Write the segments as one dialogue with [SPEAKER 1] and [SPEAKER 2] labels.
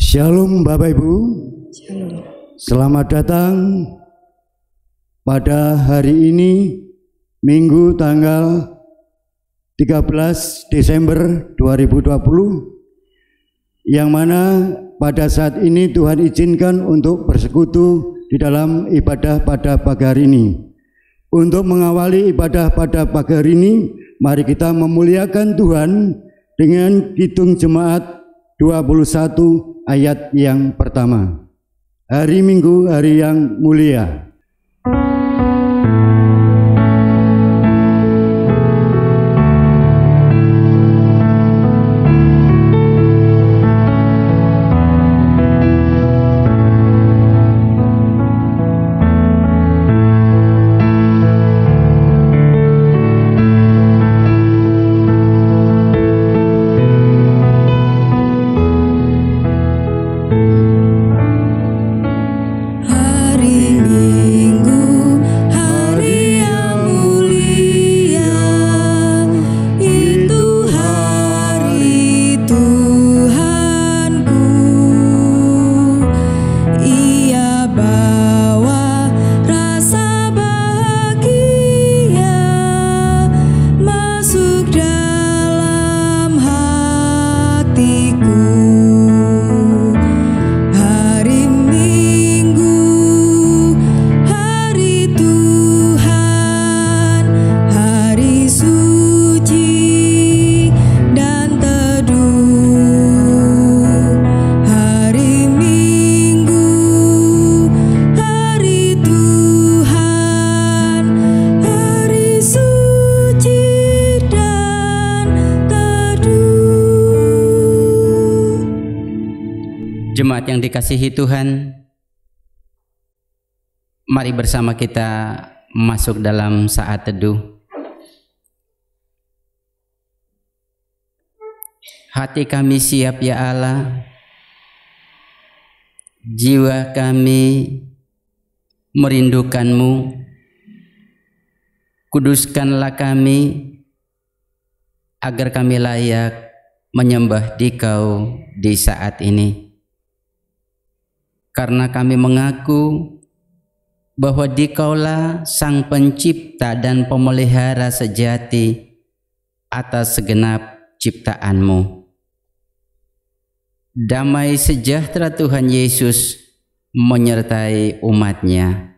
[SPEAKER 1] Shalom Bapak Ibu.
[SPEAKER 2] Shalom.
[SPEAKER 1] Selamat datang pada hari ini Minggu tanggal 13 Desember 2020, yang mana pada saat ini Tuhan izinkan untuk bersekutu di dalam ibadah pada pagi hari ini. Untuk mengawali ibadah pada pagi hari ini, mari kita memuliakan Tuhan dengan Kidung Jemaat 21 ayat yang pertama. Hari Minggu, hari yang mulia.
[SPEAKER 2] Jemaat yang dikasihi Tuhan, mari bersama kita masuk dalam saat teduh. Hati kami siap ya Allah, jiwa kami merindukan-Mu. Kuduskanlah kami agar kami layak menyembah Dikau di saat ini. Karena kami mengaku bahwa Dikaulah Sang Pencipta dan Pemelihara sejati atas segenap ciptaan-Mu. Damai sejahtera Tuhan Yesus menyertai umat-Nya.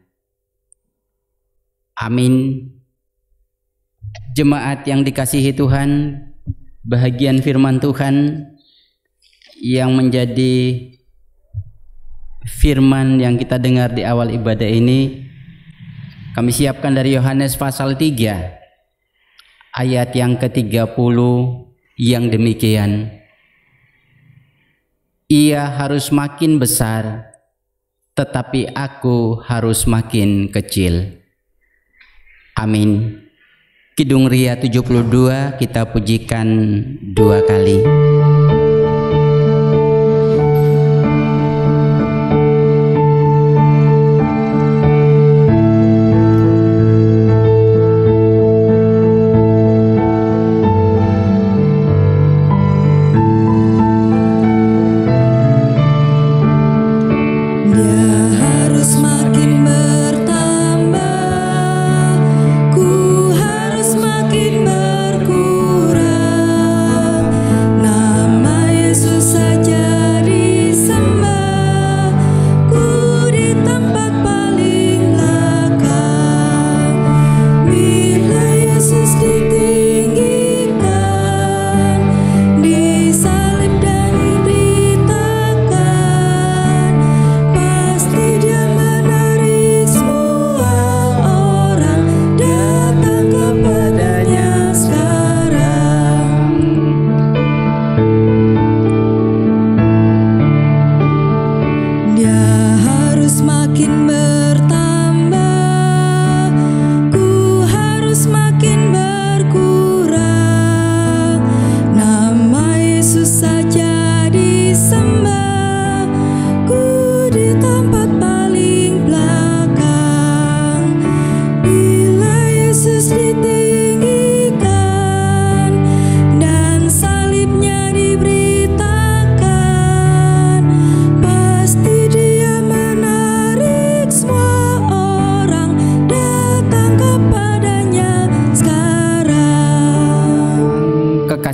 [SPEAKER 2] Amin. Jemaat yang dikasihi Tuhan, bahagian firman Tuhan yang menjadi firman yang kita dengar di awal ibadah ini kami siapkan dari Yohanes pasal 3 ayat yang ke-30 yang demikian. Ia harus makin besar, tetapi aku harus makin kecil. Amin. Kidung Ria 72 kita pujikan 2 kali.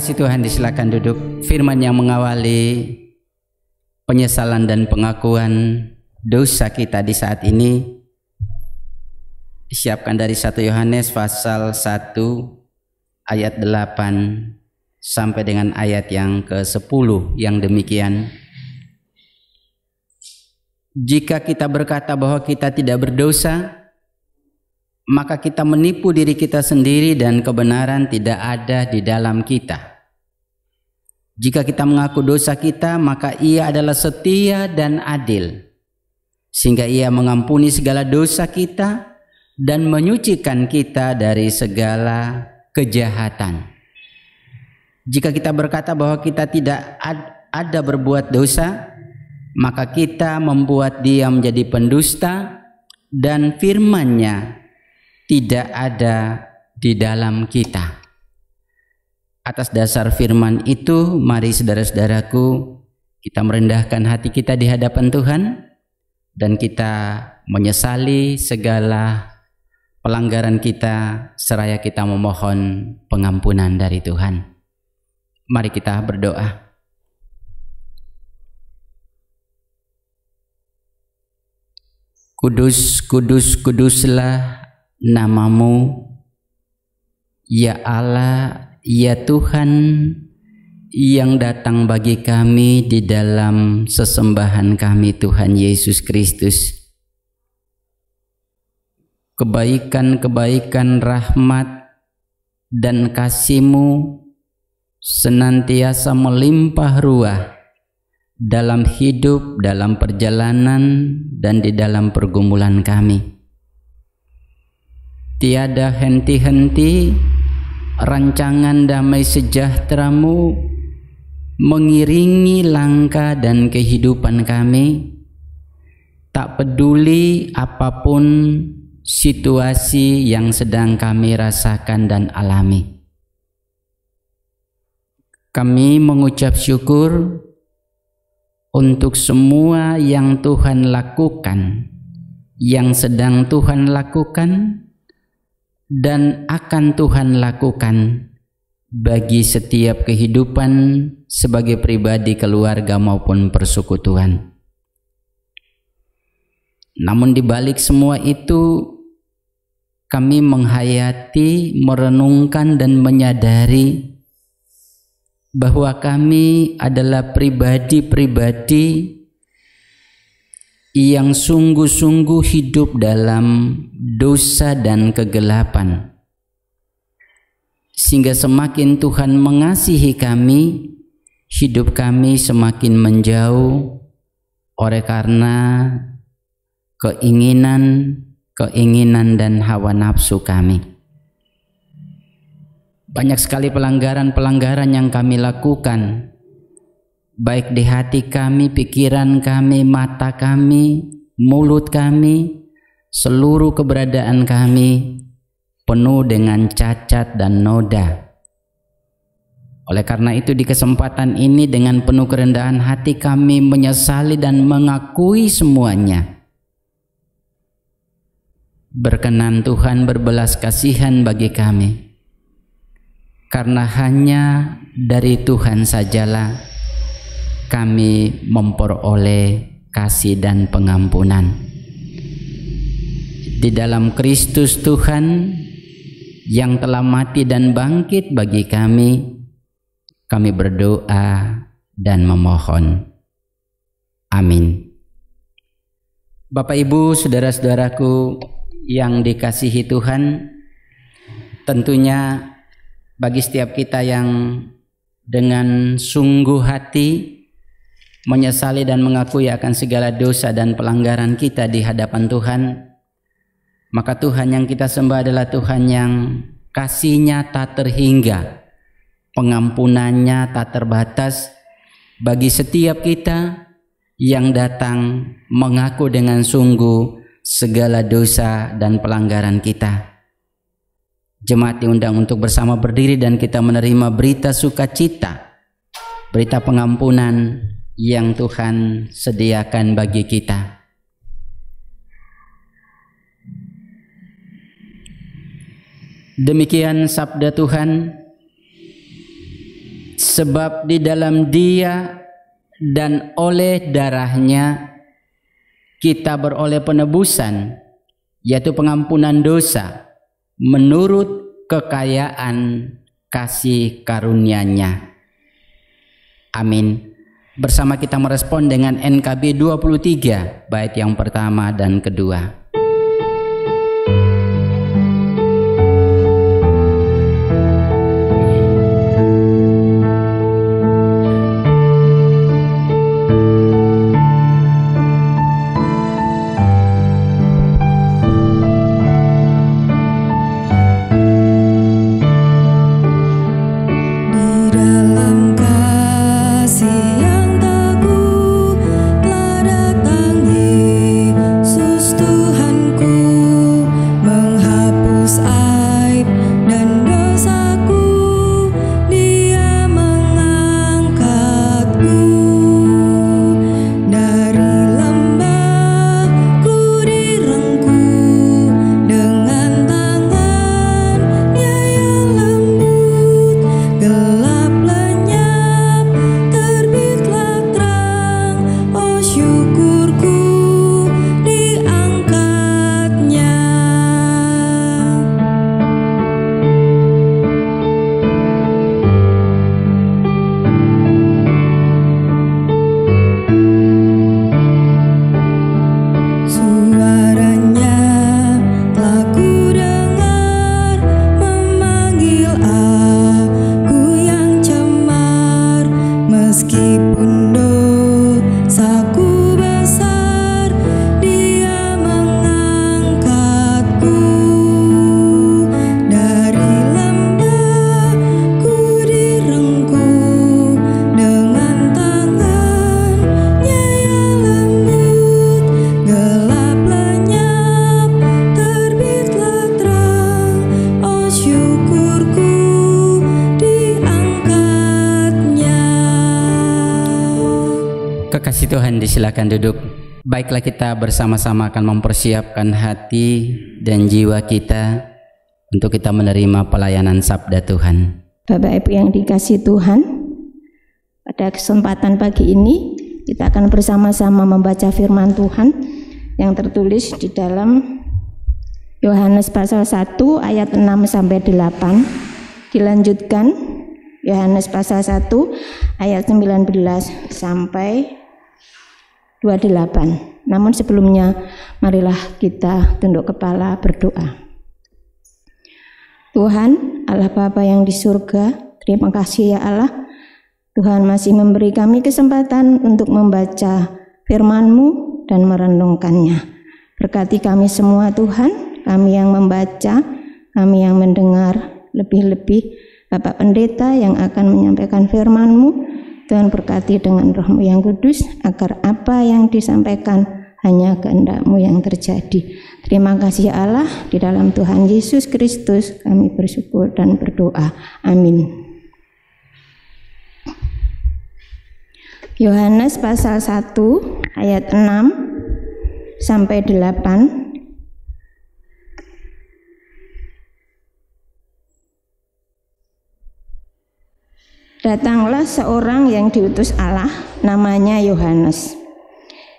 [SPEAKER 2] kasih Tuhan, disilakan duduk. Firman yang mengawali penyesalan dan pengakuan dosa kita di saat ini disiapkan dari 1 Yohanes pasal 1 ayat 8 sampai dengan ayat yang ke-10 yang demikian. Jika kita berkata bahwa kita tidak berdosa, maka kita menipu diri kita sendiri dan kebenaran tidak ada di dalam kita. Jika kita mengaku dosa kita, maka Ia adalah setia dan adil, sehingga Ia mengampuni segala dosa kita dan menyucikan kita dari segala kejahatan. Jika kita berkata bahwa kita tidak ada berbuat dosa, maka kita membuat Dia menjadi pendusta dan firman-Nya tidak ada di dalam kita. Atas dasar firman itu, mari saudara-saudaraku, kita merendahkan hati kita di hadapan Tuhan dan kita menyesali segala pelanggaran kita seraya kita memohon pengampunan dari Tuhan. Mari kita berdoa. Kudus, kudus, kuduslah namamu, ya Allah, ya Tuhan yang datang bagi kami di dalam sesembahan kami Tuhan Yesus Kristus. Kebaikan-kebaikan, rahmat dan kasih-Mu senantiasa melimpah ruah dalam hidup, dalam perjalanan, dan di dalam pergumulan kami. Tiada henti-henti rancangan damai sejahtera-Mu mengiringi langkah dan kehidupan kami, tak peduli apapun situasi yang sedang kami rasakan dan alami. Kami mengucap syukur untuk semua yang Tuhan lakukan, yang sedang Tuhan lakukan, dan akan Tuhan lakukan bagi setiap kehidupan sebagai pribadi, keluarga maupun persekutuan. Namun di balik semua itu, kami menghayati, merenungkan dan menyadari bahwa kami adalah pribadi-pribadi yang sungguh-sungguh hidup dalam dosa dan kegelapan, sehingga semakin Tuhan mengasihi kami, hidup kami semakin menjauh oleh karena keinginan dan hawa nafsu kami. Banyak sekali pelanggaran-pelanggaran yang kami lakukan, baik di hati kami, pikiran kami, mata kami, mulut kami, seluruh keberadaan kami penuh dengan cacat dan noda. Oleh karena itu, di kesempatan ini dengan penuh kerendahan hati kami menyesali dan mengakui semuanya. Berkenan Tuhan berbelas kasihan bagi kami, karena hanya dari Tuhan sajalah kami memperoleh kasih dan pengampunan. Di dalam Kristus Tuhan yang telah mati dan bangkit bagi kami berdoa dan memohon. Amin. Bapak, Ibu, saudara-saudaraku yang dikasihi Tuhan, tentunya bagi setiap kita yang dengan sungguh hati menyesali dan mengakui akan segala dosa dan pelanggaran kita di hadapan Tuhan, maka Tuhan yang kita sembah adalah Tuhan yang kasih-Nya tak terhingga, pengampunannya tak terbatas bagi setiap kita yang datang mengaku dengan sungguh segala dosa dan pelanggaran kita. Jemaat diundang untuk bersama berdiri dan kita menerima berita sukacita, berita pengampunan yang Tuhan sediakan bagi kita. Demikian sabda Tuhan. sebab di dalam Dia dan oleh darahnya kita beroleh penebusan, yaitu pengampunan dosa menurut kekayaan kasih karunia-Nya. Amin. Bersama kita merespon dengan NKB 23 bait yang pertama dan kedua. Kekasih Tuhan, disilakan duduk. Baiklah, kita bersama-sama akan mempersiapkan hati dan jiwa kita untuk kita menerima pelayanan sabda Tuhan.
[SPEAKER 3] Bapak Ibu yang dikasihi Tuhan, pada kesempatan pagi ini kita akan bersama-sama membaca firman Tuhan yang tertulis di dalam Yohanes pasal 1 ayat 6 sampai 8. Dilanjutkan Yohanes pasal 1 ayat 19 sampai 28. Namun sebelumnya marilah kita tunduk kepala berdoa. Tuhan Allah Bapa yang di surga, terima kasih ya Allah, Tuhan masih memberi kami kesempatan untuk membaca firman-Mu dan merenungkannya. Berkati kami semua Tuhan, kami yang membaca, kami yang mendengar, lebih-lebih Bapak Pendeta yang akan menyampaikan firman-Mu. Tuhan berkati dengan Roh-Mu yang kudus, agar apa yang disampaikan hanya kehendak-Mu yang terjadi. Terima kasih ya Allah, di dalam Tuhan Yesus Kristus kami bersyukur dan berdoa. Amin. Yohanes pasal 1 ayat 6 sampai 8. Datanglah seorang yang diutus Allah, namanya Yohanes.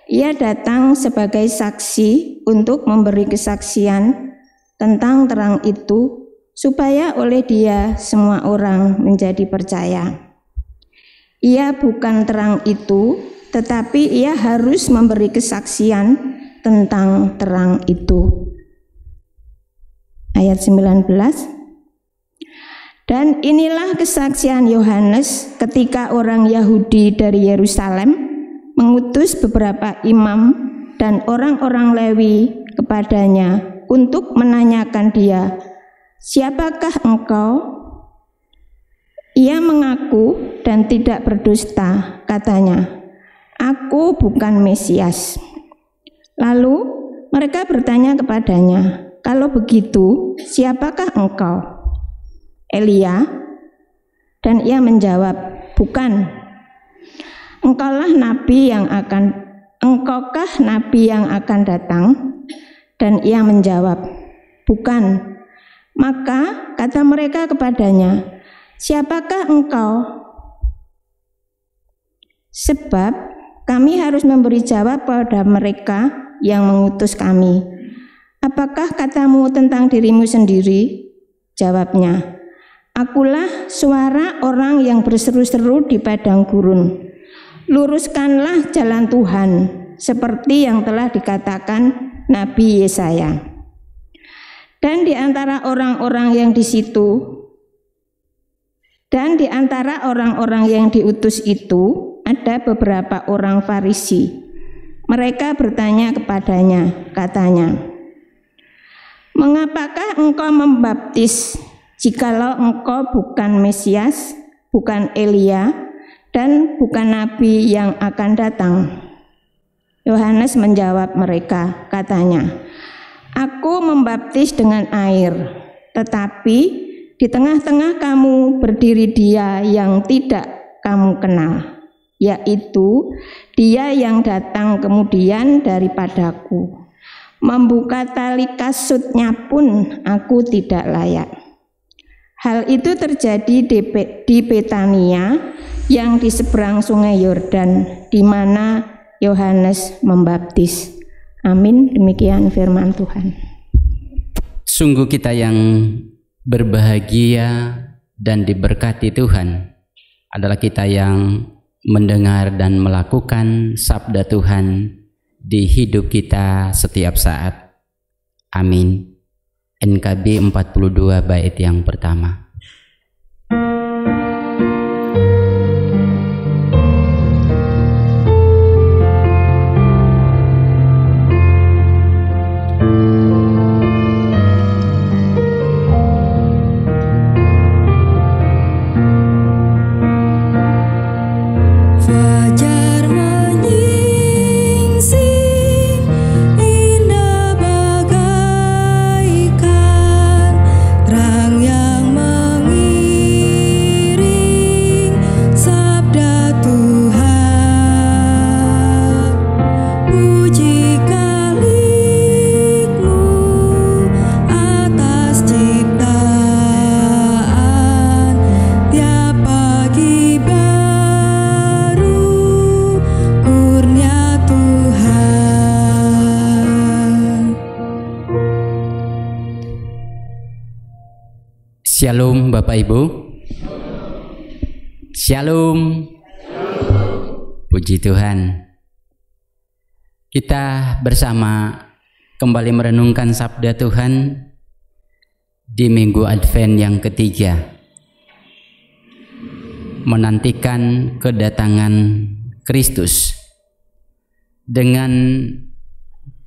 [SPEAKER 3] Ia datang sebagai saksi untuk memberi kesaksian tentang terang itu, supaya oleh dia semua orang menjadi percaya. Ia bukan terang itu, tetapi ia harus memberi kesaksian tentang terang itu. Ayat 19. Dan inilah kesaksian Yohanes ketika orang Yahudi dari Yerusalem mengutus beberapa imam dan orang-orang Lewi kepadanya untuk menanyakan dia, "Siapakah engkau?" Ia mengaku dan tidak berdusta, katanya, "Aku bukan Mesias." Lalu mereka bertanya kepadanya, "Kalau begitu, siapakah engkau?" Elia, dan ia menjawab, "Bukan." Engkaukah nabi yang akan datang? Dan ia menjawab, "Bukan." Maka kata mereka kepadanya, "Siapakah engkau?" Sebab kami harus memberi jawab pada mereka yang mengutus kami. Apakah katamu tentang dirimu sendiri? Jawabnya, akulah suara orang yang berseru-seru di padang gurun. Luruskanlah jalan Tuhan, seperti yang telah dikatakan Nabi Yesaya. Dan di antara orang-orang yang di situ, dan di antara orang-orang yang diutus itu, ada beberapa orang Farisi. Mereka bertanya kepadanya, katanya, mengapakah engkau membaptis jikalau engkau bukan Mesias, bukan Elia, dan bukan Nabi yang akan datang? Yohanes menjawab mereka, katanya, aku membaptis dengan air, tetapi di tengah-tengah kamu berdiri Dia yang tidak kamu kenal, yaitu Dia yang datang kemudian daripadaku. Membuka tali kasutnya pun aku tidak layak. Hal itu terjadi di Betania yang di seberang sungai Yordan, di mana Yohanes membaptis. Amin. Demikian firman Tuhan.
[SPEAKER 2] Sungguh kita yang berbahagia dan diberkati Tuhan adalah kita yang mendengar dan melakukan sabda Tuhan di hidup kita setiap saat. Amin. NKB 42 bait yang pertama. Shalom Bapak Ibu. Shalom. Puji Tuhan. Kita bersama kembali merenungkan sabda Tuhan di Minggu Advent yang ketiga, menantikan kedatangan Kristus, dengan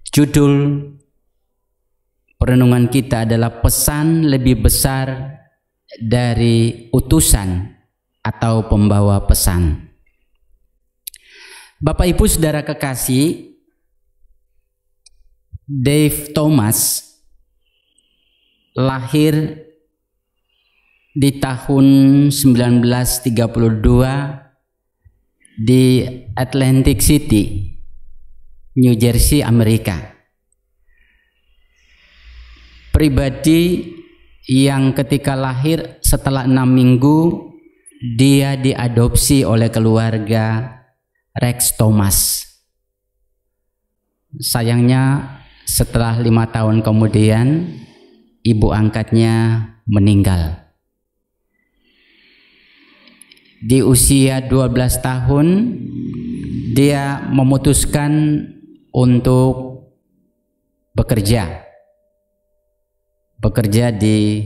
[SPEAKER 2] judul perenungan kita adalah pesan lebih besar dari utusan atau pembawa pesan. Bapak Ibu Saudara kekasih, Dave Thomas lahir di tahun 1932 di Atlantic City, New Jersey, Amerika. Pribadi yang ketika lahir setelah 6 minggu dia diadopsi oleh keluarga Rex Thomas. Sayangnya setelah 5 tahun kemudian ibu angkatnya meninggal. Di usia 12 tahun dia memutuskan untuk bekerja di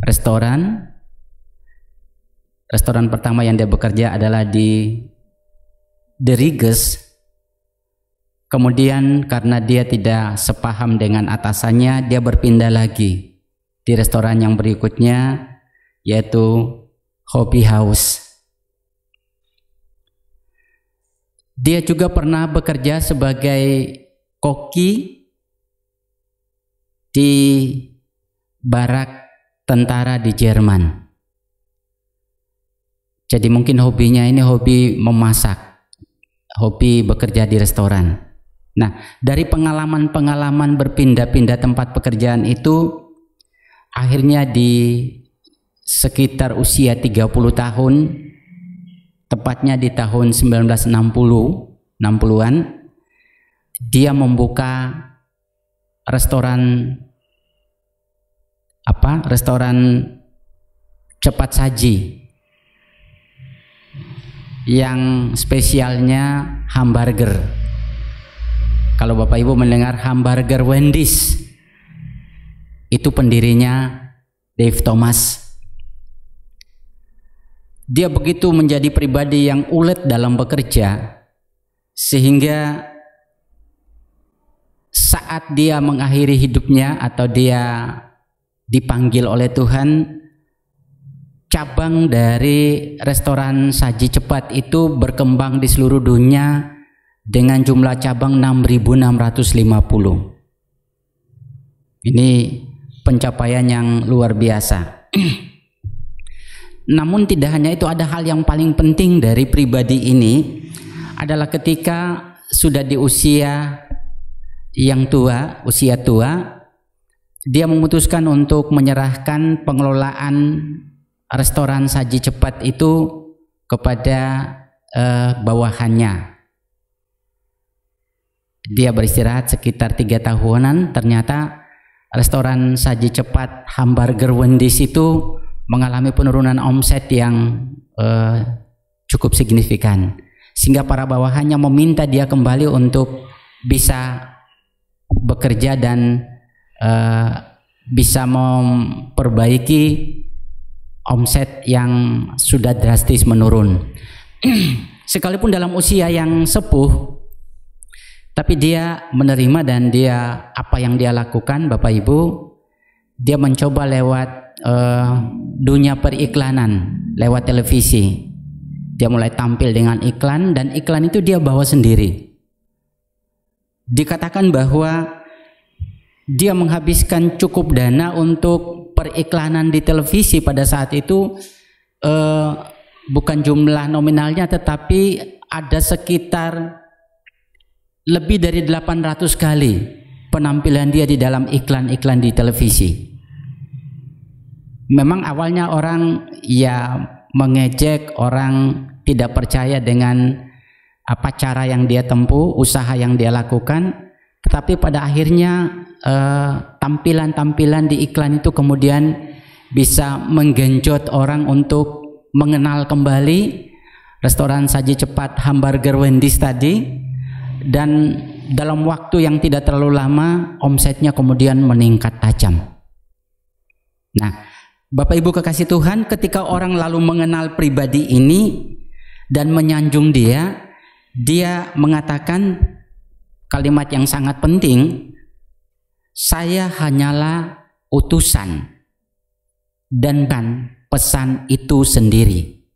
[SPEAKER 2] restoran. Restoran pertama yang dia bekerja adalah di The Regis. Kemudian karena dia tidak sepaham dengan atasannya, dia berpindah lagi di restoran yang berikutnya, yaitu Hobby House. Dia juga pernah bekerja sebagai koki di barak tentara di Jerman. Jadi mungkin hobinya ini hobi memasak, hobi bekerja di restoran. Nah, dari pengalaman-pengalaman berpindah-pindah tempat pekerjaan itu, akhirnya di sekitar usia 30 tahun, tepatnya di tahun 1960-an, dia membuka restoran cepat saji yang spesialnya hamburger. Kalau Bapak Ibu mendengar hamburger Wendy's, itu pendirinya Dave Thomas. Dia begitu menjadi pribadi yang ulet dalam bekerja, sehingga saat dia mengakhiri hidupnya atau dia dipanggil oleh Tuhan, cabang dari restoran saji cepat itu berkembang di seluruh dunia dengan jumlah cabang 6.650. Ini pencapaian yang luar biasa. Namun tidak hanya itu, ada hal yang paling penting dari pribadi ini adalah ketika sudah di usia yang tua, dia memutuskan untuk menyerahkan pengelolaan restoran saji cepat itu kepada bawahannya. Dia beristirahat sekitar 3 tahunan, ternyata restoran saji cepat hamburger Wendy's itu mengalami penurunan omset yang cukup signifikan, sehingga para bawahannya meminta dia kembali untuk bisa bekerja dan bisa memperbaiki omset yang sudah drastis menurun. Sekalipun dalam usia yang sepuh, tapi dia menerima dan apa yang dia lakukan, Bapak Ibu, dia mencoba lewat dunia periklanan, lewat televisi. Dia mulai tampil dengan iklan, dan iklan itu dia bawa sendiri. Dikatakan bahwa dia menghabiskan cukup dana untuk periklanan di televisi pada saat itu, bukan jumlah nominalnya, tetapi ada sekitar lebih dari 800 kali penampilan dia di dalam iklan-iklan di televisi. Memang awalnya orang ya mengejek, orang tidak percaya dengan apa cara yang dia tempuh, usaha yang dia lakukan, tetapi pada akhirnya tampilan-tampilan di iklan itu kemudian bisa menggenjot orang untuk mengenal kembali restoran saji cepat hamburger Wendy's tadi, dan dalam waktu yang tidak terlalu lama omsetnya kemudian meningkat tajam. Nah, Bapak Ibu kekasih Tuhan, ketika orang lalu mengenal pribadi ini dan menyanjung dia mengatakan kalimat yang sangat penting, saya hanyalah utusan dan kan pesan itu sendiri.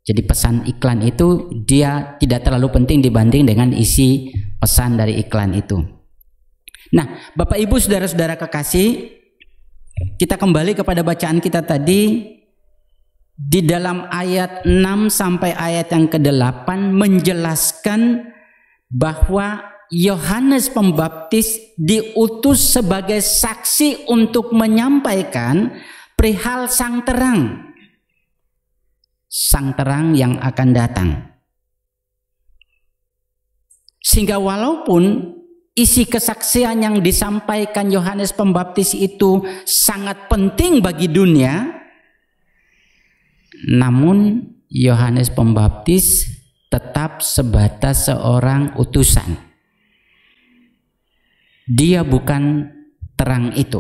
[SPEAKER 2] Jadi pesan iklan itu dia tidak terlalu penting dibanding dengan isi pesan dari iklan itu. Nah, Bapak Ibu saudara-saudara kekasih, kita kembali kepada bacaan kita tadi. Di dalam ayat 6 sampai ayat yang ke-8 menjelaskan bahwa Yohanes Pembaptis diutus sebagai saksi untuk menyampaikan perihal sang terang yang akan datang. Sehingga walaupun isi kesaksian yang disampaikan Yohanes Pembaptis itu sangat penting bagi dunia, namun Yohanes Pembaptis tetap sebatas seorang utusan. Dia bukan terang itu.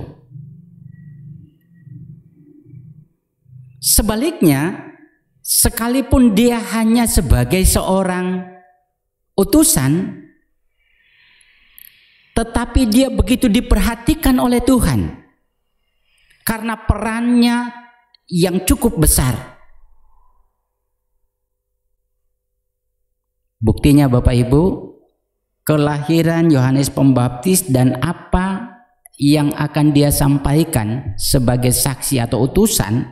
[SPEAKER 2] Sebaliknya, sekalipun dia hanya sebagai seorang utusan, tetapi dia begitu diperhatikan oleh Tuhan karena perannya yang cukup besar. Buktinya Bapak Ibu, kelahiran Yohanes Pembaptis dan apa yang akan dia sampaikan sebagai saksi atau utusan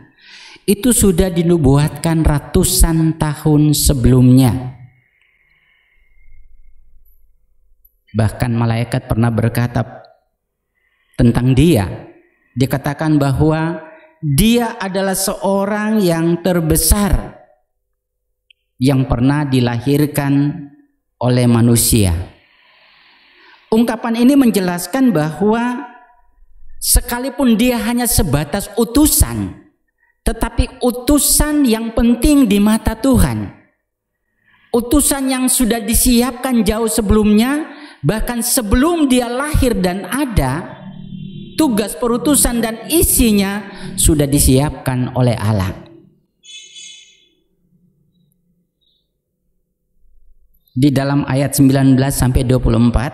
[SPEAKER 2] itu sudah dinubuatkan ratusan tahun sebelumnya. Bahkan malaikat pernah berkata tentang dia. Dikatakan bahwa dia adalah seorang yang terbesar yang pernah dilahirkan oleh manusia. Ungkapan ini menjelaskan bahwa sekalipun dia hanya sebatas utusan, tetapi utusan yang penting di mata Tuhan. Utusan yang sudah disiapkan jauh sebelumnya, bahkan sebelum dia lahir dan ada, tugas perutusan dan isinya sudah disiapkan oleh Allah. Di dalam ayat 19 sampai 24,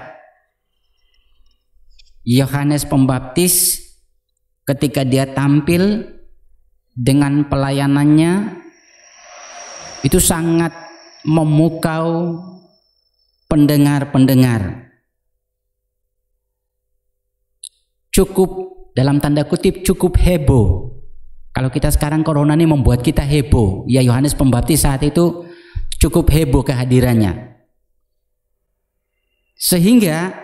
[SPEAKER 2] Yohanes Pembaptis ketika dia tampil dengan pelayanannya itu sangat memukau pendengar-pendengar. Cukup, dalam tanda kutip, cukup heboh. Kalau kita sekarang corona ini membuat kita heboh, ya Yohanes Pembaptis saat itu cukup heboh kehadirannya. Sehingga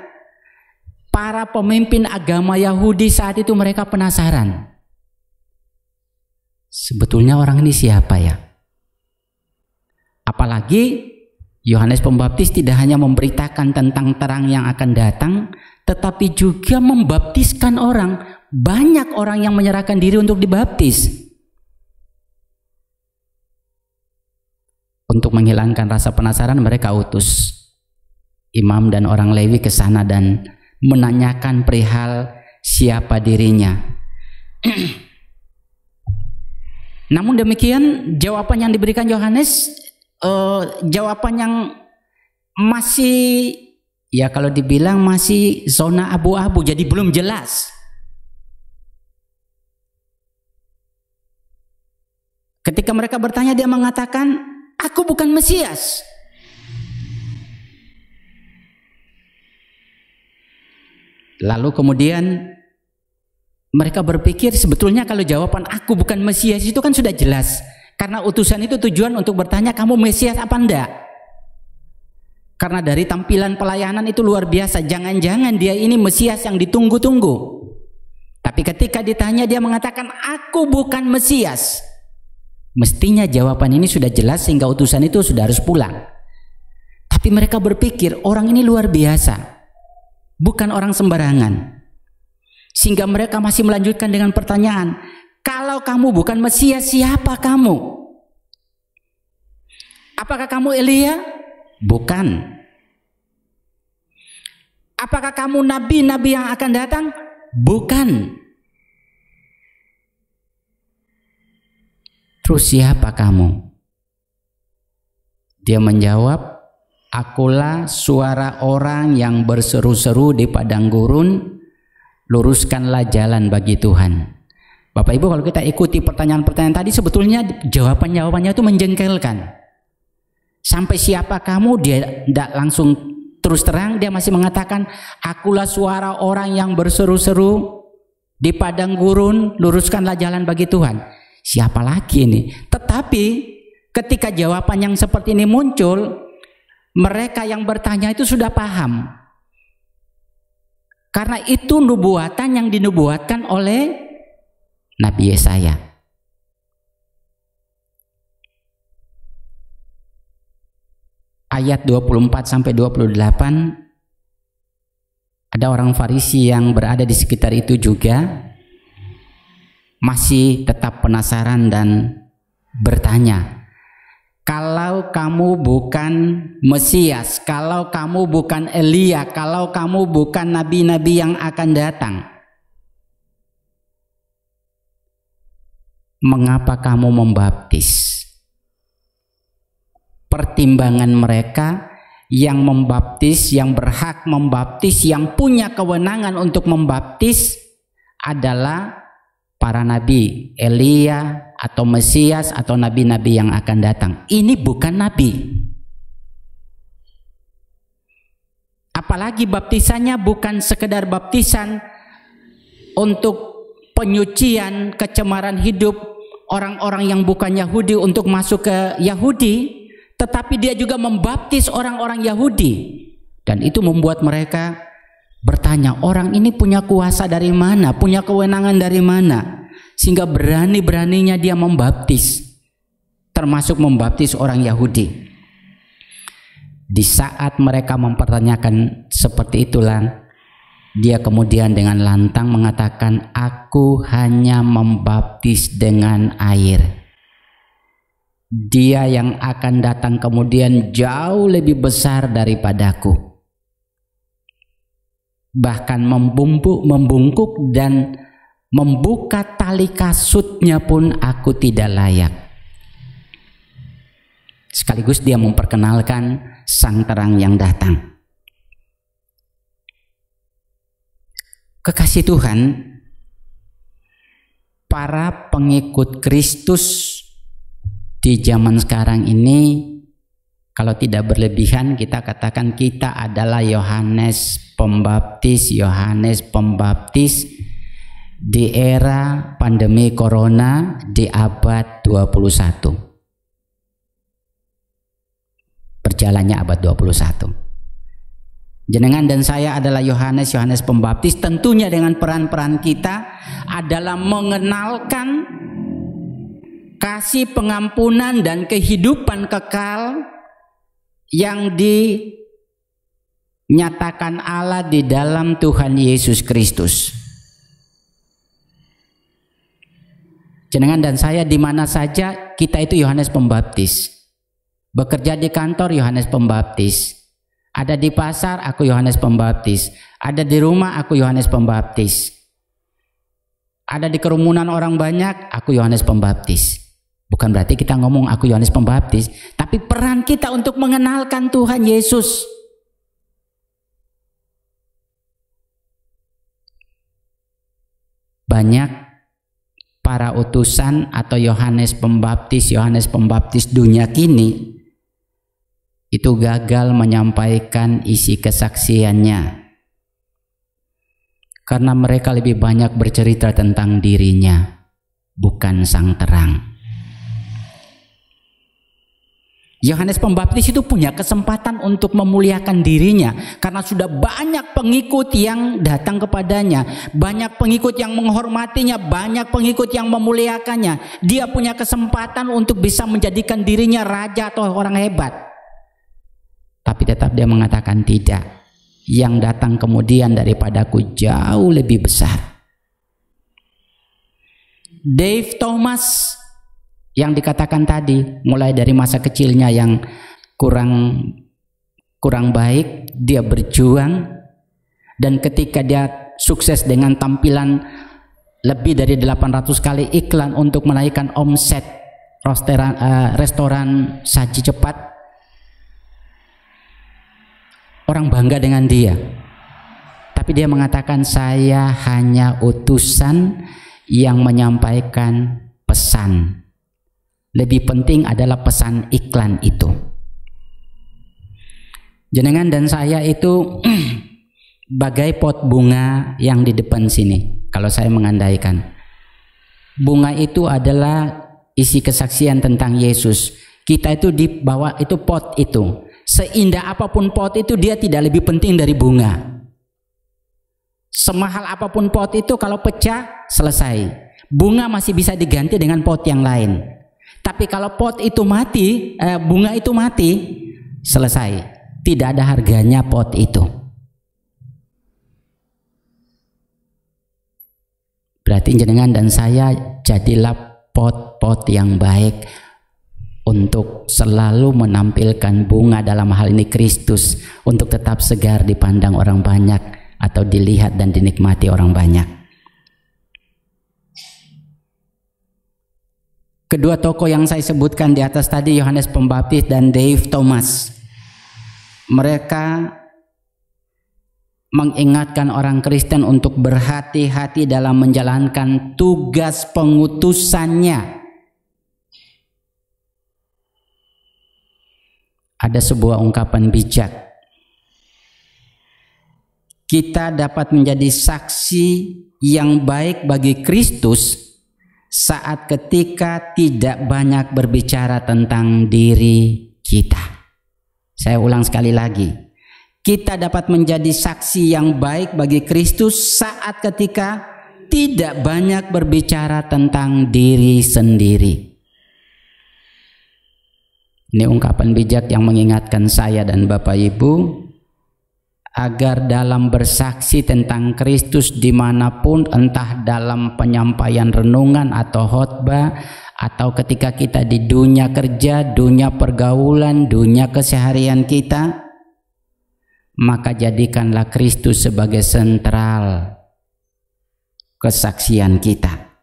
[SPEAKER 2] para pemimpin agama Yahudi saat itu mereka penasaran. Sebetulnya orang ini siapa ya? Apalagi Yohanes Pembaptis tidak hanya memberitakan tentang terang yang akan datang, tetapi juga membaptiskan orang. Banyak orang yang menyerahkan diri untuk dibaptis. Untuk menghilangkan rasa penasaran, mereka utus imam dan orang Lewi ke sana dan menanyakan perihal siapa dirinya. Namun demikian, jawaban yang diberikan Yohanes jawaban yang masih, ya kalau dibilang masih zona abu-abu, jadi belum jelas. Ketika mereka bertanya, dia mengatakan, aku bukan Mesias. Lalu kemudian mereka berpikir, sebetulnya kalau jawaban aku bukan Mesias itu kan sudah jelas. Karena utusan itu tujuan untuk bertanya, kamu Mesias apa enggak? Karena dari tampilan pelayanan itu luar biasa. Jangan-jangan dia ini Mesias yang ditunggu-tunggu. Tapi ketika ditanya, dia mengatakan, aku bukan Mesias. Mestinya jawaban ini sudah jelas sehingga utusan itu sudah harus pulang. Tapi mereka berpikir, orang ini luar biasa, bukan orang sembarangan. Sehingga mereka masih melanjutkan dengan pertanyaan, kalau kamu bukan Mesias, siapa kamu? Apakah kamu Elia? Bukan. Apakah kamu nabi-nabi yang akan datang? Bukan. Terus siapa kamu? Dia menjawab, akulah suara orang yang berseru-seru di padang gurun, luruskanlah jalan bagi Tuhan. Bapak Ibu, kalau kita ikuti pertanyaan-pertanyaan tadi, sebetulnya jawaban-jawabannya itu menjengkelkan. Sampai siapa kamu, dia tidak langsung terus terang, dia masih mengatakan, akulah suara orang yang berseru-seru di padang gurun, luruskanlah jalan bagi Tuhan. Siapa lagi ini? Tetapi ketika jawaban yang seperti ini muncul, mereka yang bertanya itu sudah paham. Karena itu nubuatan yang dinubuatkan oleh Nabi Yesaya. Ayat 24-28, ada orang Farisi yang berada di sekitar itu juga masih tetap penasaran dan bertanya, kalau kamu bukan Mesias, kalau kamu bukan Elia, kalau kamu bukan nabi-nabi yang akan datang, mengapa kamu membaptis? Pertimbangan mereka, yang membaptis, yang berhak membaptis, yang punya kewenangan untuk membaptis adalah para nabi, Elia atau Mesias atau nabi-nabi yang akan datang. Ini bukan nabi. Apalagi baptisannya bukan sekedar baptisan untuk penyucian kecemaran hidup orang-orang yang bukan Yahudi untuk masuk ke Yahudi, tetapi dia juga membaptis orang-orang Yahudi. Dan itu membuat mereka bertanya, orang ini punya kuasa dari mana, punya kewenangan dari mana, sehingga berani-beraninya dia membaptis. termasuk membaptis orang Yahudi. Di saat mereka mempertanyakan seperti itulah, dia kemudian dengan lantang mengatakan, aku hanya membaptis dengan air. Dia yang akan datang kemudian jauh lebih besar daripadaku. Bahkan membungkuk dan membuka tali kasutnya pun aku tidak layak. Sekaligus dia memperkenalkan sang terang yang datang. Kekasih Tuhan, para pengikut Kristus di zaman sekarang ini, kalau tidak berlebihan kita katakan kita adalah Yohanes Pembaptis di era pandemi corona di abad 21. Berjalannya abad 21. Jenengan dan saya adalah Yohanes Pembaptis. Tentunya dengan peran-peran kita adalah mengenalkan kasih pengampunan dan kehidupan kekal yang dinyatakan Allah di dalam Tuhan Yesus Kristus. Jenengan dan saya di mana saja kita itu Yohanes Pembaptis. Bekerja di kantor Yohanes Pembaptis. Ada di pasar aku Yohanes Pembaptis. Ada di rumah aku Yohanes Pembaptis. Ada di kerumunan orang banyak aku Yohanes Pembaptis. Bukan berarti kita ngomong aku Yohanes Pembaptis, tapi peran kita untuk mengenalkan Tuhan Yesus. Banyak para utusan atau Yohanes Pembaptis dunia kini itu gagal menyampaikan isi kesaksiannya karena mereka lebih banyak bercerita tentang dirinya, bukan sang terang. Yohanes Pembaptis itu punya kesempatan untuk memuliakan dirinya karena sudah banyak pengikut yang datang kepadanya, banyak pengikut yang menghormatinya, banyak pengikut yang memuliakannya. Dia punya kesempatan untuk bisa menjadikan dirinya raja atau orang hebat. Tapi tetap dia mengatakan tidak. Yang datang kemudian daripadaku jauh lebih besar. Dave Thomas yang dikatakan tadi, mulai dari masa kecilnya yang kurang baik, dia berjuang, dan ketika dia sukses dengan tampilan lebih dari 800 kali iklan untuk menaikkan omset restoran saji cepat, orang bangga dengan dia. Tapi dia mengatakan, saya hanya utusan yang menyampaikan pesan. Lebih penting adalah pesan iklan itu. Jenengan dan saya itu bagai pot bunga yang di depan sini. Kalau saya mengandaikan, bunga itu adalah isi kesaksian tentang Yesus. Kita itu di bawah itu pot itu. Seindah apapun pot itu, dia tidak lebih penting dari bunga. Semahal apapun pot itu, kalau pecah selesai. Bunga masih bisa diganti dengan pot yang lain. Tapi kalau pot itu mati, bunga itu mati, selesai. Tidak ada harganya pot itu. Berarti jenengan dan saya jadilah pot-pot yang baik untuk selalu menampilkan bunga, dalam hal ini Kristus, untuk tetap segar dipandang orang banyak atau dilihat dan dinikmati orang banyak. Kedua tokoh yang saya sebutkan di atas tadi, Yohanes Pembaptis dan Dave Thomas, mereka mengingatkan orang Kristen untuk berhati-hati dalam menjalankan tugas pengutusannya. Ada sebuah ungkapan bijak. Kita dapat menjadi saksi yang baik bagi Kristus saat ketika tidak banyak berbicara tentang diri kita. Saya ulang sekali lagi. Kita dapat menjadi saksi yang baik bagi Kristus saat ketika tidak banyak berbicara tentang diri sendiri. Ini ungkapan bijak yang mengingatkan saya dan Bapak Ibu agar dalam bersaksi tentang Kristus dimanapun, entah dalam penyampaian renungan atau khotbah, atau ketika kita di dunia kerja, dunia pergaulan, dunia keseharian kita, maka jadikanlah Kristus sebagai sentral kesaksian kita.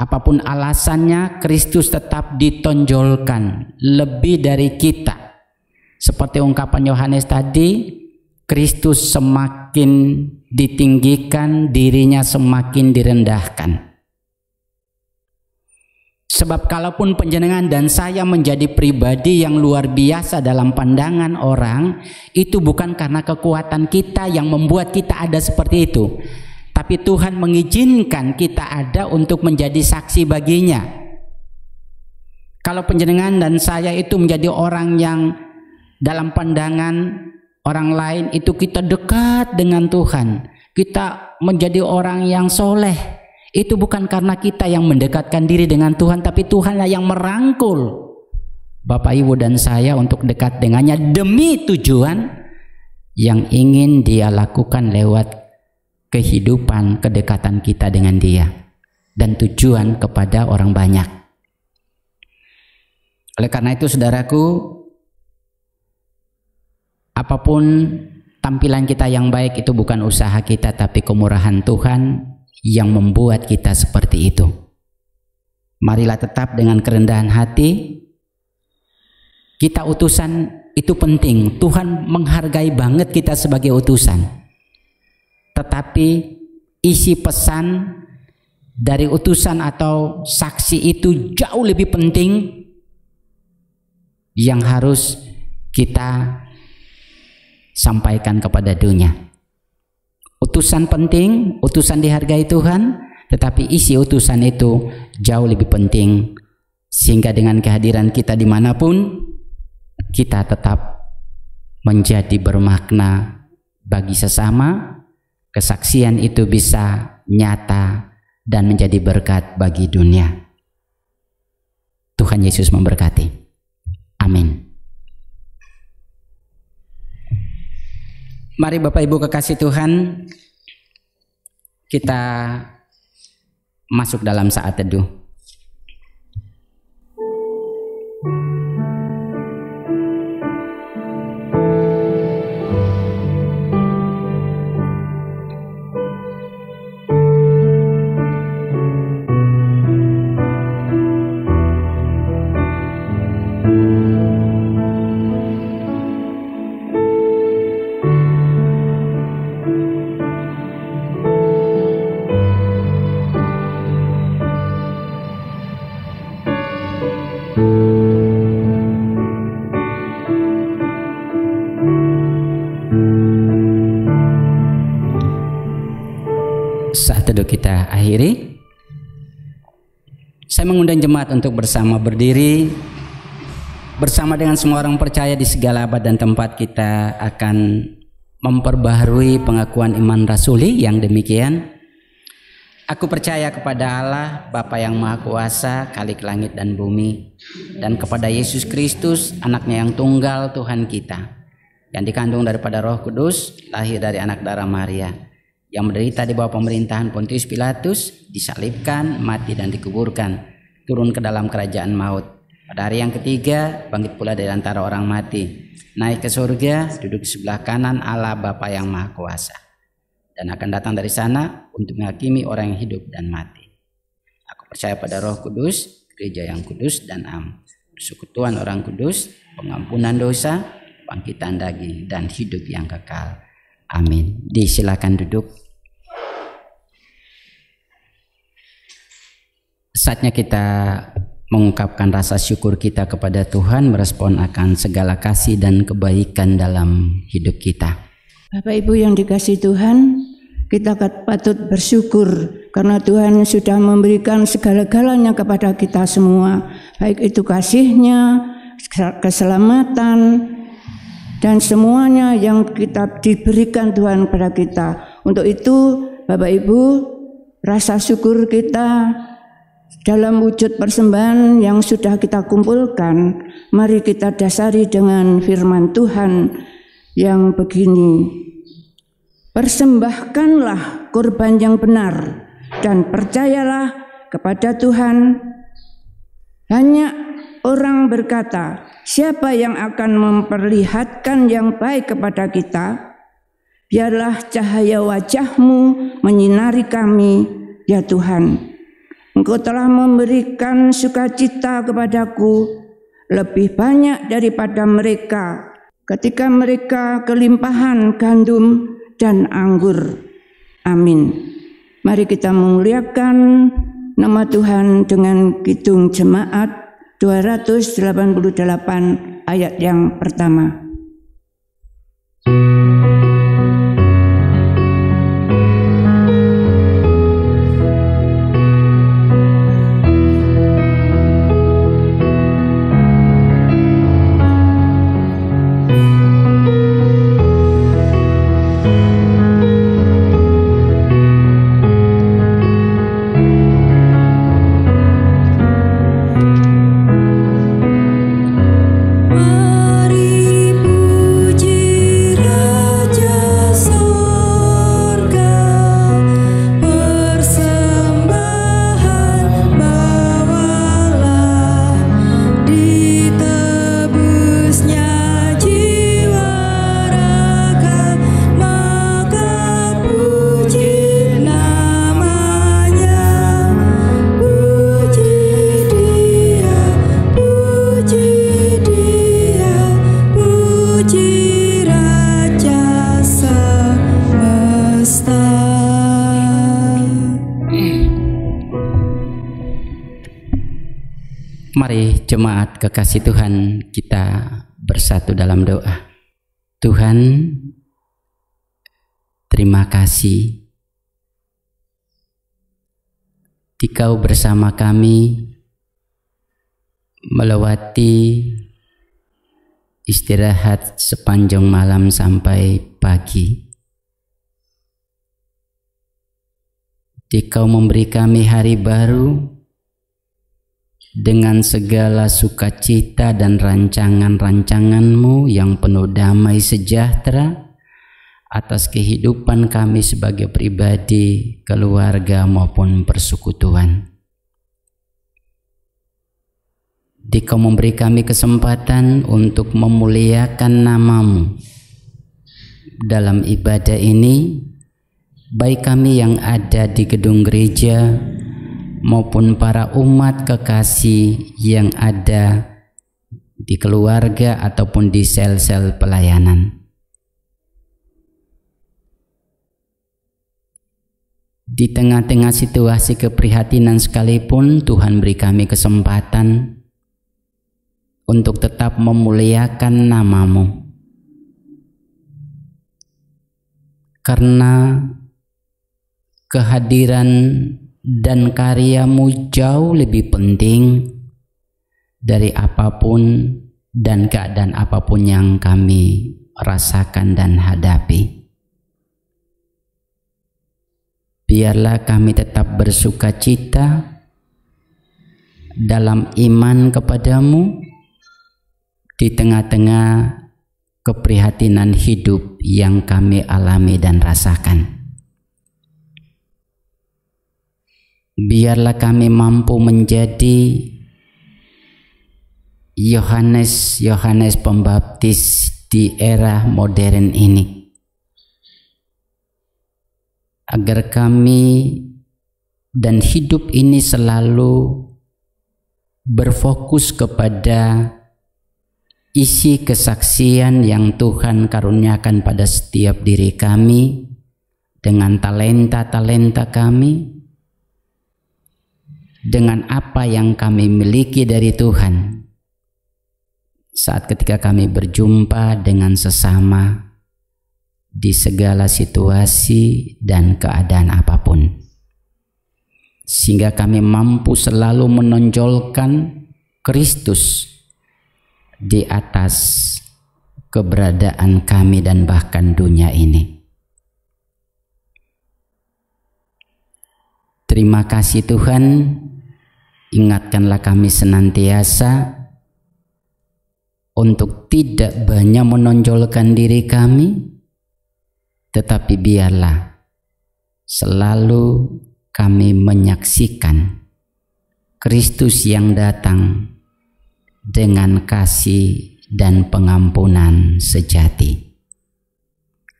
[SPEAKER 2] Apapun alasannya, Kristus tetap ditonjolkan lebih dari kita. Seperti ungkapan Yohanes tadi, Kristus semakin ditinggikan, dirinya semakin direndahkan. Sebab kalaupun panjenengan dan saya menjadi pribadi yang luar biasa dalam pandangan orang, itu bukan karena kekuatan kita yang membuat kita ada seperti itu, tapi Tuhan mengizinkan kita ada untuk menjadi saksi baginya. Kalau panjenengan dan saya itu menjadi orang yang dalam pandangan orang lain itu kita dekat dengan Tuhan, kita menjadi orang yang soleh, itu bukan karena kita yang mendekatkan diri dengan Tuhan, tapi Tuhanlah yang merangkul Bapak Ibu dan saya untuk dekat dengannya demi tujuan yang ingin Dia lakukan lewat kehidupan kedekatan kita dengan Dia dan tujuan kepada orang banyak. Oleh karena itu saudaraku, apapun tampilan kita yang baik itu bukan usaha kita, tapi kemurahan Tuhan yang membuat kita seperti itu. Marilah tetap dengan kerendahan hati. Kita utusan itu penting. Tuhan menghargai banget kita sebagai utusan. Tetapi isi pesan dari utusan atau saksi itu jauh lebih penting yang harus kita sampaikan kepada dunia. Utusan penting, utusan dihargai Tuhan, tetapi isi utusan itu jauh lebih penting, sehingga dengan kehadiran kita dimanapun, kita tetap menjadi bermakna bagi sesama. Kesaksian itu bisa nyata dan menjadi berkat bagi dunia. Tuhan Yesus memberkati. Amin. Mari Bapak Ibu kekasih Tuhan, kita masuk dalam saat teduh. Saat teduh kita akhiri. Saya mengundang jemaat untuk bersama berdiri. Bersama dengan semua orang percaya di segala abad dan tempat, kita akan memperbaharui pengakuan iman rasuli yang demikian. Aku percaya kepada Allah, Bapa yang Maha Kuasa, Khalik langit dan bumi, dan kepada Yesus Kristus, anaknya yang tunggal Tuhan kita, yang dikandung daripada Roh Kudus, lahir dari anak darah Maria, yang menderita di bawah pemerintahan Pontius Pilatus, disalibkan, mati dan dikuburkan, turun ke dalam kerajaan maut. Pada hari yang ketiga, bangkit pula dari antara orang mati, naik ke surga, duduk di sebelah kanan Allah Bapa yang Maha Kuasa, dan akan datang dari sana untuk menghakimi orang yang hidup dan mati. Aku percaya pada Roh Kudus, gereja yang kudus dan am, persekutuan orang kudus, pengampunan dosa, bangkitan daging, dan hidup yang kekal. Amin. Disilakan duduk. Saatnya kita mengungkapkan rasa syukur kita kepada Tuhan, merespon akan segala kasih dan kebaikan dalam hidup kita.
[SPEAKER 4] Bapak Ibu yang dikasihi Tuhan, kita patut bersyukur karena Tuhan sudah memberikan segala-galanya kepada kita semua, baik itu kasih-Nya, keselamatan, dan semuanya yang kita diberikan Tuhan kepada kita. Untuk itu Bapak Ibu, rasa syukur kita dalam wujud persembahan yang sudah kita kumpulkan, mari kita dasari dengan firman Tuhan yang begini. Persembahkanlah kurban yang benar dan percayalah kepada Tuhan. Hanya orang berkata, siapa yang akan memperlihatkan yang baik kepada kita? Biarlah cahaya wajah-Mu menyinari kami, ya Tuhan. Engkau telah memberikan sukacita kepadaku lebih banyak daripada mereka ketika mereka kelimpahan gandum dan anggur. Amin. Mari kita memuliakan nama Tuhan dengan kidung jemaat 288 ayat yang pertama.
[SPEAKER 2] Mari jemaat kekasih Tuhan, kita bersatu dalam doa. Tuhan, terima kasih Dikau bersama kami melewati istirahat sepanjang malam sampai pagi. Dikau memberi kami hari baru dengan segala sukacita dan rancangan-rancangan-Mu yang penuh damai sejahtera atas kehidupan kami sebagai pribadi, keluarga maupun persekutuan. Dikau memberi kami kesempatan untuk memuliakan nama-Mu dalam ibadah ini, baik kami yang ada di gedung gereja maupun para umat kekasih yang ada di keluarga ataupun di sel-sel pelayanan. Di tengah-tengah situasi keprihatinan sekalipun, Tuhan beri kami kesempatan untuk tetap memuliakan nama-Mu. Karena kehadiran dan karya-Mu jauh lebih penting dari apapun dan keadaan apapun yang kami rasakan dan hadapi. Biarlah kami tetap bersukacita dalam iman kepadamu di tengah-tengah keprihatinan hidup yang kami alami dan rasakan. Biarlah kami mampu menjadi Yohanes Pembaptis di era modern ini, agar kami dan hidup ini selalu berfokus kepada isi kesaksian yang Tuhan karuniakan pada setiap diri kami dengan talenta-talenta kami, dengan apa yang kami miliki dari Tuhan saat ketika kami berjumpa dengan sesama di segala situasi dan keadaan apapun, sehingga kami mampu selalu menonjolkan Kristus di atas keberadaan kami dan bahkan dunia ini. Terima kasih Tuhan, Ingatkanlah kami senantiasa untuk tidak banyak menonjolkan diri kami, tetapi biarlah selalu kami menyaksikan Kristus yang datang dengan kasih dan pengampunan sejati.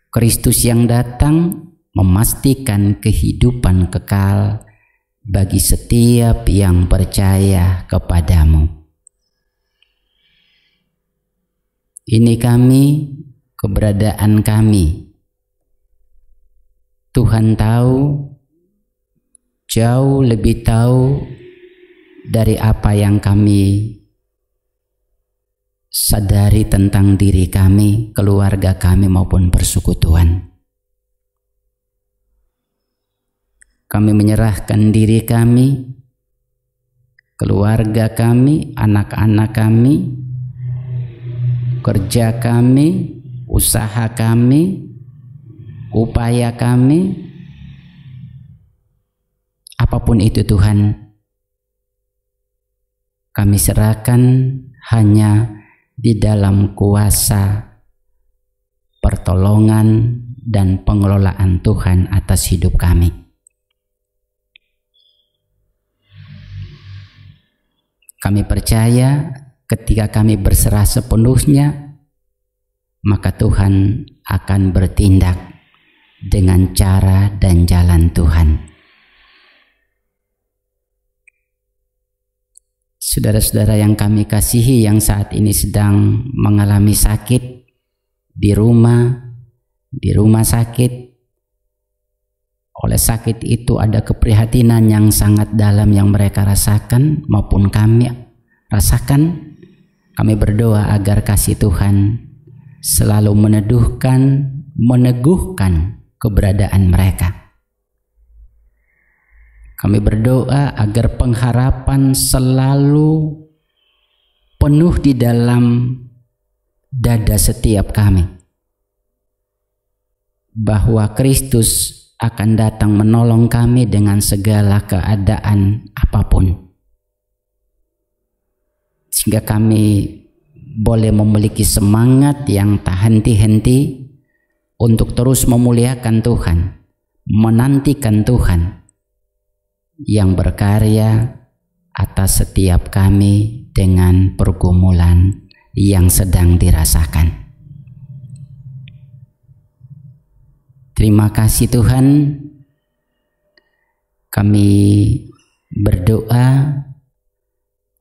[SPEAKER 2] Kristus yang datang memastikan kehidupan kekal bagi setiap yang percaya kepadamu. Ini kami, keberadaan kami. Tuhan tahu, jauh lebih tahu dari apa yang kami sadari tentang diri kami, keluarga kami maupun persekutuan. Kami menyerahkan diri kami, keluarga kami, anak-anak kami, kerja kami, usaha kami, upaya kami, apapun itu Tuhan, kami serahkan hanya di dalam kuasa pertolongan dan pengelolaan Tuhan atas hidup kami. Kami percaya ketika kami berserah sepenuhnya, maka Tuhan akan bertindak dengan cara dan jalan Tuhan. Saudara-saudara yang kami kasihi yang saat ini sedang mengalami sakit di rumah sakit, oleh sakit itu ada keprihatinan yang sangat dalam yang mereka rasakan maupun kami rasakan. Kami berdoa agar kasih Tuhan selalu meneguhkan keberadaan mereka. Kami berdoa agar pengharapan selalu penuh di dalam dada setiap kami, bahwa Kristus akan datang menolong kami dengan segala keadaan apapun, sehingga kami boleh memiliki semangat yang tak henti-henti untuk terus memuliakan Tuhan, menantikan Tuhan yang berkarya atas setiap kami dengan pergumulan yang sedang dirasakan. Terima kasih Tuhan, kami berdoa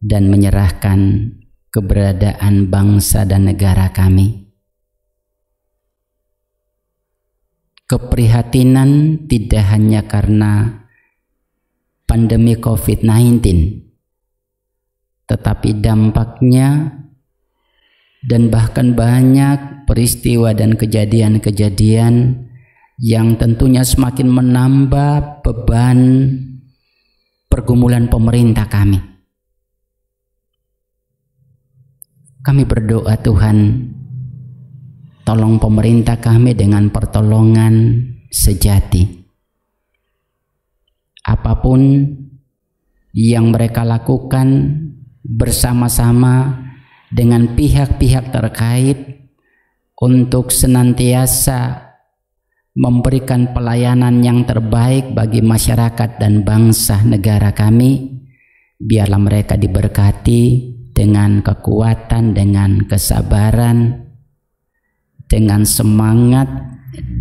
[SPEAKER 2] dan menyerahkan keberadaan bangsa dan negara kami. Keprihatinan tidak hanya karena pandemi COVID-19, tetapi dampaknya dan bahkan banyak peristiwa dan kejadian-kejadian yang tentunya semakin menambah beban pergumulan pemerintah kami. Kami berdoa Tuhan, tolong pemerintah kami dengan pertolongan sejati. Apapun yang mereka lakukan bersama-sama dengan pihak-pihak terkait untuk senantiasa memberikan pelayanan yang terbaik bagi masyarakat dan bangsa negara kami, biarlah mereka diberkati dengan kekuatan, dengan kesabaran, dengan semangat,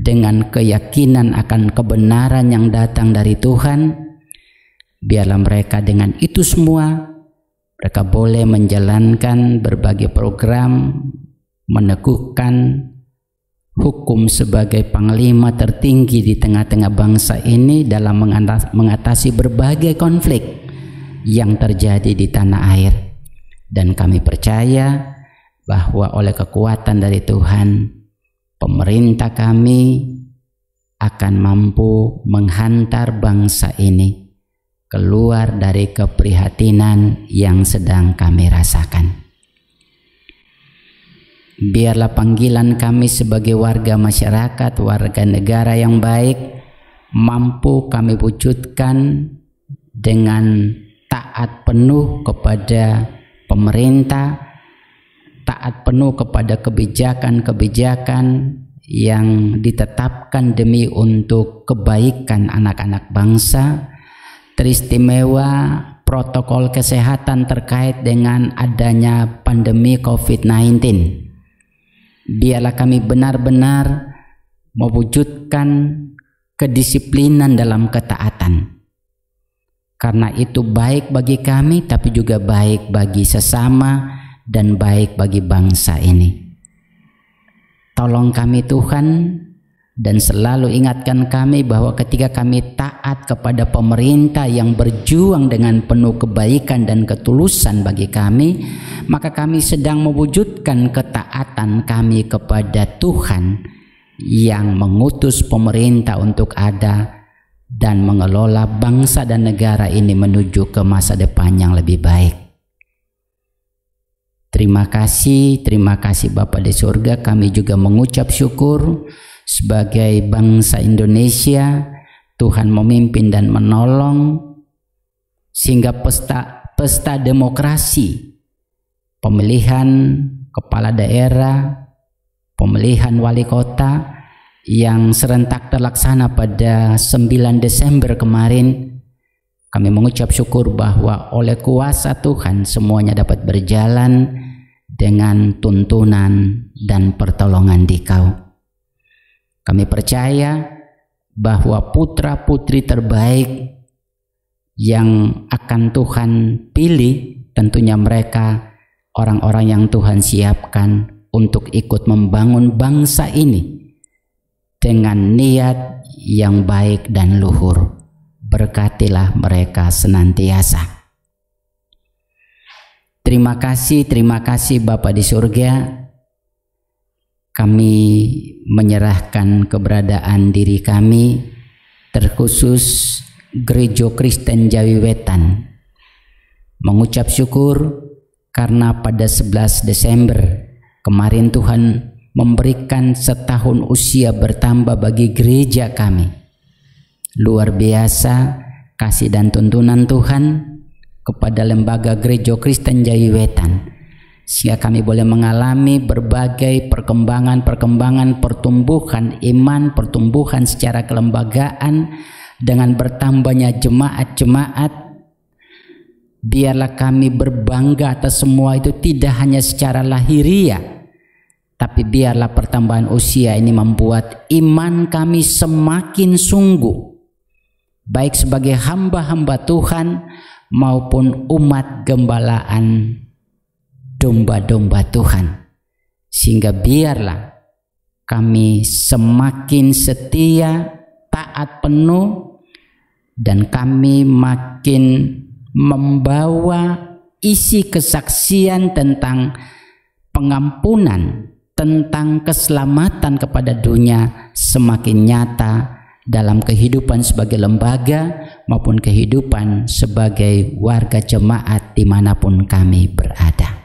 [SPEAKER 2] dengan keyakinan akan kebenaran yang datang dari Tuhan. Biarlah mereka dengan itu semua mereka boleh menjalankan berbagai program, meneguhkan hukum sebagai panglima tertinggi di tengah-tengah bangsa ini dalam mengatasi berbagai konflik yang terjadi di tanah air. Dan kami percaya bahwa oleh kekuatan dari Tuhan, pemerintah kami akan mampu menghantar bangsa ini keluar dari keprihatinan yang sedang kami rasakan. Biarlah panggilan kami sebagai warga masyarakat, warga negara yang baik, mampu kami wujudkan dengan taat penuh kepada pemerintah, taat penuh kepada kebijakan-kebijakan yang ditetapkan demi untuk kebaikan anak-anak bangsa, teristimewa protokol kesehatan terkait dengan adanya pandemi COVID-19. Biarlah kami benar-benar mewujudkan kedisiplinan dalam ketaatan. Karena itu baik bagi kami, tapi juga baik bagi sesama dan baik bagi bangsa ini. Tolong kami Tuhan, dan selalu ingatkan kami bahwa ketika kami taat kepada pemerintah yang berjuang dengan penuh kebaikan dan ketulusan bagi kami, maka kami sedang mewujudkan ketaatan kami kepada Tuhan yang mengutus pemerintah untuk ada dan mengelola bangsa dan negara ini menuju ke masa depan yang lebih baik. Terima kasih Bapa di surga. Kami juga mengucap syukur sebagai bangsa Indonesia, Tuhan memimpin dan menolong sehingga pesta demokrasi, pemilihan kepala daerah, pemilihan wali kota yang serentak terlaksana pada 9 Desember kemarin, kami mengucap syukur bahwa oleh kuasa Tuhan semuanya dapat berjalan dengan tuntunan dan pertolongan Dikau. Kami percaya bahwa putra-putri terbaik yang akan Tuhan pilih, tentunya mereka orang-orang yang Tuhan siapkan untuk ikut membangun bangsa ini dengan niat yang baik dan luhur. Berkatilah mereka senantiasa. Terima kasih Bapa di surga. Kami menyerahkan keberadaan diri kami, terkhusus Gereja Kristen Jawi Wetan, mengucap syukur karena pada 11 Desember kemarin Tuhan memberikan setahun usia bertambah bagi gereja kami. Luar biasa kasih dan tuntunan Tuhan kepada lembaga Gereja Kristen Jawi Wetan, sehingga kami boleh mengalami berbagai perkembangan pertumbuhan iman, pertumbuhan secara kelembagaan dengan bertambahnya jemaat-jemaat. Biarlah kami berbangga atas semua itu, tidak hanya secara lahiriah, tapi biarlah pertambahan usia ini membuat iman kami semakin sungguh, baik sebagai hamba-hamba Tuhan maupun umat gembalaan domba-domba Tuhan, sehingga biarlah kami semakin setia, taat penuh, dan kami makin membawa isi kesaksian tentang pengampunan, tentang keselamatan kepada dunia semakin nyata dalam kehidupan sebagai lembaga maupun kehidupan sebagai warga jemaat dimanapun kami berada.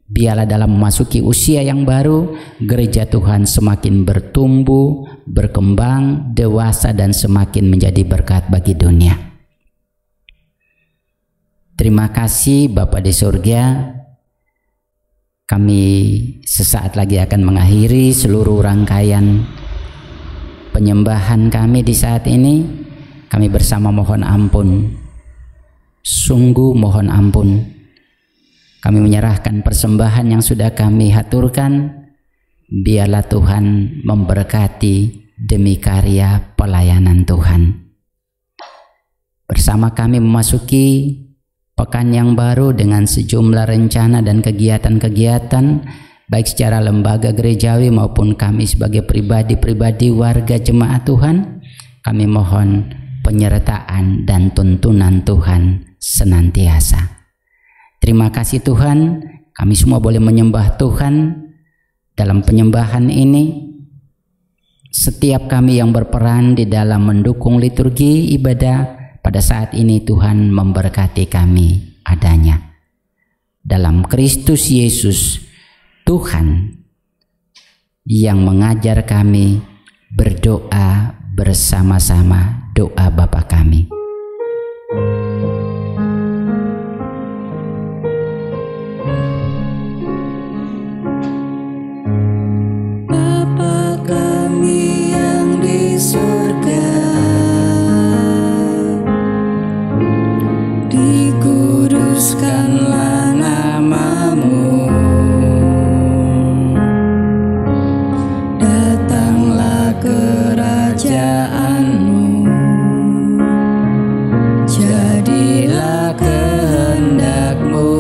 [SPEAKER 2] Biarlah dalam memasuki usia yang baru, gereja Tuhan semakin bertumbuh, berkembang, dewasa, dan semakin menjadi berkat bagi dunia. Terima kasih Bapa di surga. Kami sesaat lagi akan mengakhiri seluruh rangkaian penyembahan kami di saat ini. Kami bersama mohon ampun, sungguh mohon ampun. Kami menyerahkan persembahan yang sudah kami haturkan. Biarlah Tuhan memberkati demi karya pelayanan Tuhan. Bersama kami memasuki pekan yang baru dengan sejumlah rencana dan kegiatan-kegiatan, baik secara lembaga gerejawi maupun kami sebagai pribadi-pribadi warga jemaat Tuhan. Kami mohon penyertaan dan tuntunan Tuhan senantiasa. Terima kasih Tuhan, kami semua boleh menyembah Tuhan dalam penyembahan ini. Setiap kami yang berperan di dalam mendukung liturgi ibadah pada saat ini, Tuhan memberkati kami adanya. Dalam Kristus Yesus, Tuhan yang mengajar kami berdoa bersama-sama, doa Bapa kami. kuduskanlah namamu. Datanglah kerajaanmu, jadilah kehendakmu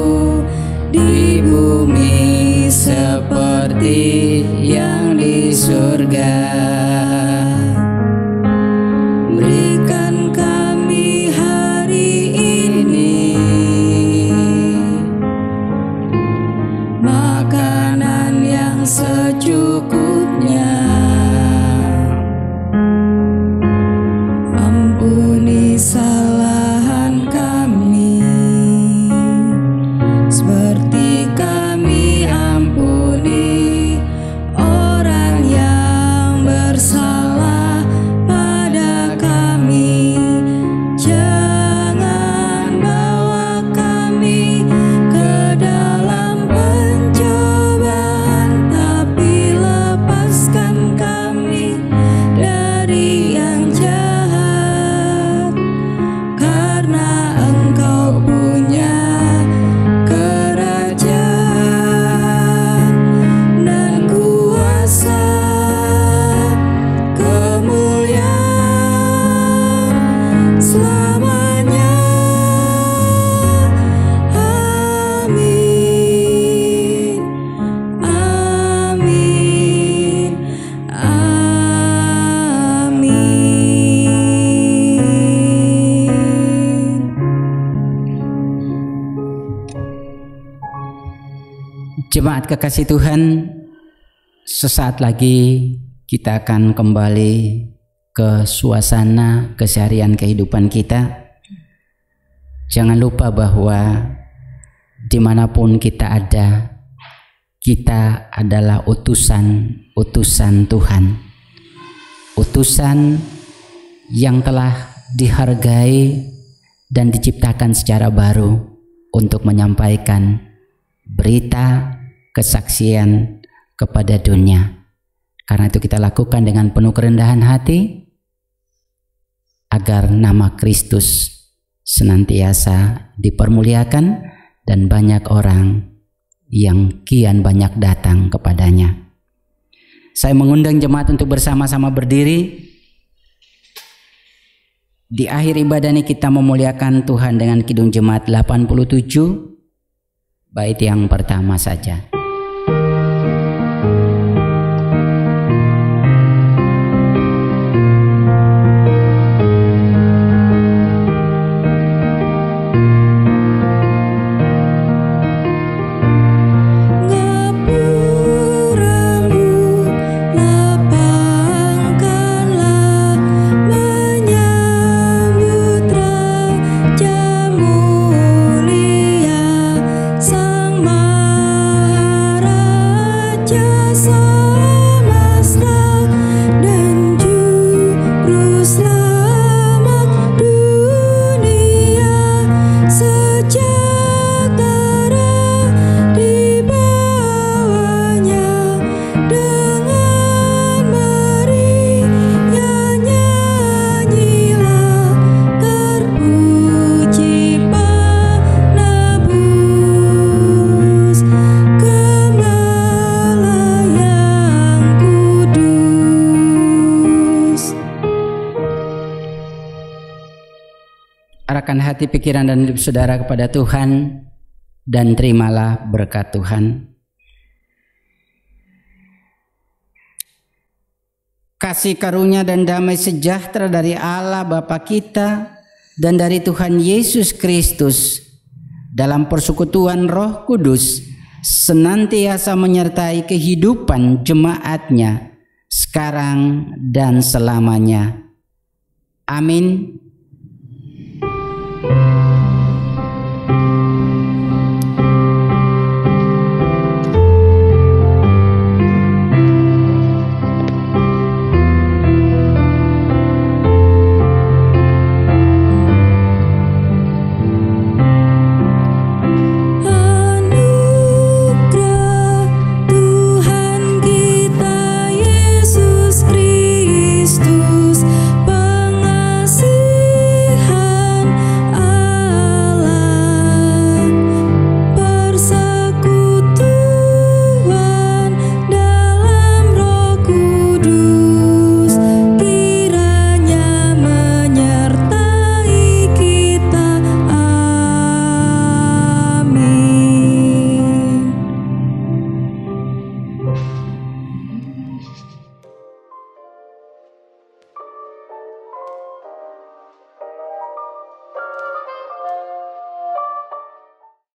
[SPEAKER 2] di bumi seperti yang di surga. Berikan kami hari ini makanan yang secukupnya. Ampuni kesalahan kami seperti kami ampuni orang yang bersalah pada kami. Jangan bawa kami ke dalam pencobaan, tapi lepaskan kami dari yang jahat, karena Engkau punya kerajaan dan kuasa, kemuliaan selamanya. Amin, amin, amin. Jemaat kekasih Tuhan, sesaat lagi kita akan kembali ke suasana keseharian kehidupan kita. Jangan lupa bahwa dimanapun kita ada, kita adalah utusan Tuhan, utusan yang telah dihargai dan diciptakan secara baru untuk menyampaikan berita kesaksian kepada dunia. Karena itu kita lakukan dengan penuh kerendahan hati agar nama Kristus senantiasa dipermuliakan dan banyak orang yang kian banyak datang kepadanya. Saya mengundang jemaat untuk bersama-sama berdiri. Di akhir ibadah ini kita memuliakan Tuhan dengan Kidung Jemaat 87, bait yang pertama saja. Arahkan hati, pikiran, dan hidup saudara kepada Tuhan, dan terimalah berkat Tuhan. Kasih karunia dan damai sejahtera dari Allah Bapa kita dan dari Tuhan Yesus Kristus dalam persekutuan Roh Kudus senantiasa menyertai kehidupan jemaatnya sekarang dan selamanya. Amin.